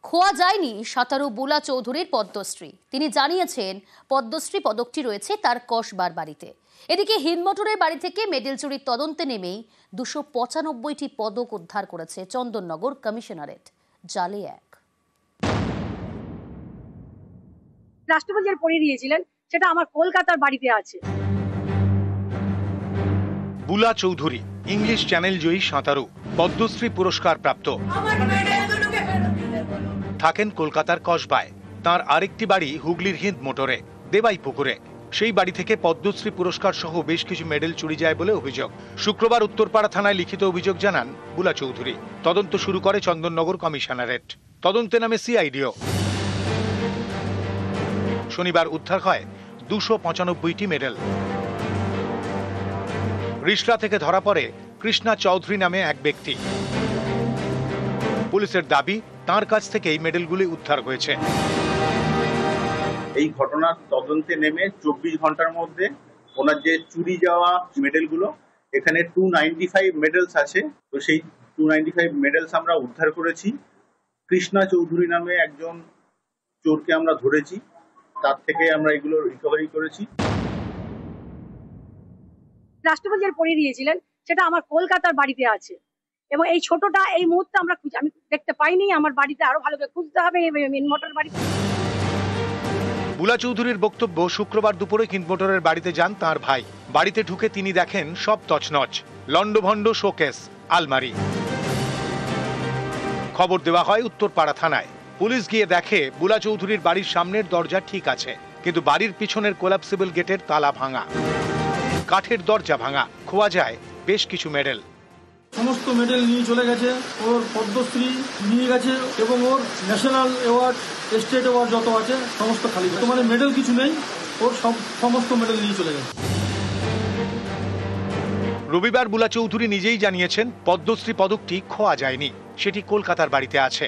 খোয়া যায়নি সাঁতারু বুলা চৌধুরীর পদ্মশ্রী। তিনি জানিয়েছেন পদ্মশ্রী পদকটি রয়েছে তার কসবার বাড়িতে। এদিকে হিন্দমোটরের বাড়ি থেকে মেডেল চুরির তদন্তে নেমেই 295টি পদক উদ্ধার করেছে চন্দননগর কমিশনারেট। জালে এক রাষ্ট্রপতি পড়িয়ে দিয়েছিলেন, সেটা আমার কলকাতার বাড়িতে আছে। বুলা চৌধুরী ইংলিশ চ্যানেল জয়ী সাঁতারু, পদ্মশ্রী পুরস্কার প্রাপ্ত। থাকেন কলকাতার কসবায়। তার আরেকটি বাড়ি হুগলির হিন্দমোটরে, দেবাই পুকুরে। সেই বাড়ি থেকে পদ্মশ্রী পুরস্কার সহ বেশ কিছু মেডেল চুরি যায় বলে অভিযোগ। শুক্রবার উত্তরপাড়া থানায় লিখিত অভিযোগ জানান বুলা চৌধুরী। তদন্ত শুরু করে চন্দননগর কমিশনারেট। তদন্তে নামে সিআইডিও। শনিবার উদ্ধার হয় 295টি মেডেল। রিষড়া থেকে ধরা পড়ে কৃষ্ণা চৌধুরী নামে এক ব্যক্তি। পুলিশের দাবি তার কাছ থেকে এই মেডেলগুলি উদ্ধার হয়েছে। এই ঘটনার তদন্তে নেমে 24 ঘন্টার মধ্যে ওনার যে চুরি যাওয়া মেডেলগুলো, এখানে 295 মেডেলস আছে। তো সেই 295 মেডেলস আমরা উদ্ধার করেছি। কৃষ্ণা চৌধুরী নামে একজন চোরকে আমরা ধরেছি, তার থেকে আমরা এগুলো রিকভারি করেছি। রাষ্ট্রপতি পড়িয়ে দিয়েছিলেন, সেটা আমার কলকাতার বাড়িতে আছে। এবং এই ছোটটা এই মুহূর্তে আমি দেখতে পাইনি। আমার বাড়িতে আরো ভালো করে খুঁজতে হবে হিন্দমোটর বাড়িতে। বুলা চৌধুরীর বক্তব্য, শুক্রবার দুপুরে হিন্দমোটরের বাড়িতে যান তার ভাই। বাড়িতে ঢুকে তিনি দেখেন সব তছনছ, লন্ডভন্ড শোকেস, আলমারি। খবর দেওয়া হয় উত্তরপাড়া থানায়। পুলিশ গিয়ে দেখে বুলা চৌধুরীর বাড়ির সামনের দরজা ঠিক আছে, কিন্তু বাড়ির পিছনের কোলাপসিবল গেটের তালা ভাঙা, কাঠের দরজা ভাঙা। খোয়া যায় বেশ কিছু মেডেল। সমস্ত মেডেল নিয়ে চলে গেছে। ওর পদ্মশ্রী নিয়ে গেছে এবং ওর ন্যাশনাল অ্যাওয়ার্ড, স্টেট অ্যাওয়ার্ড যত আছে সমস্ত খালি। মানে মেডেল কিছু নেই, ওর সমস্ত মেডেল নিয়ে চলে গেছে। রবিবার বুলা চৌধুরী নিজেই জানিয়েছেন পদ্মশ্রী পদকটি খোয়া যায়নি, সেটি কলকাতার বাড়িতে আছে।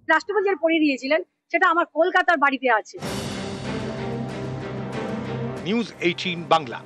রাষ্ট্রপতি পড়িয়ে দিয়েছিলেন, সেটা আমার কলকাতার বাড়িতে আছে। নিউজ 18 বাংলা।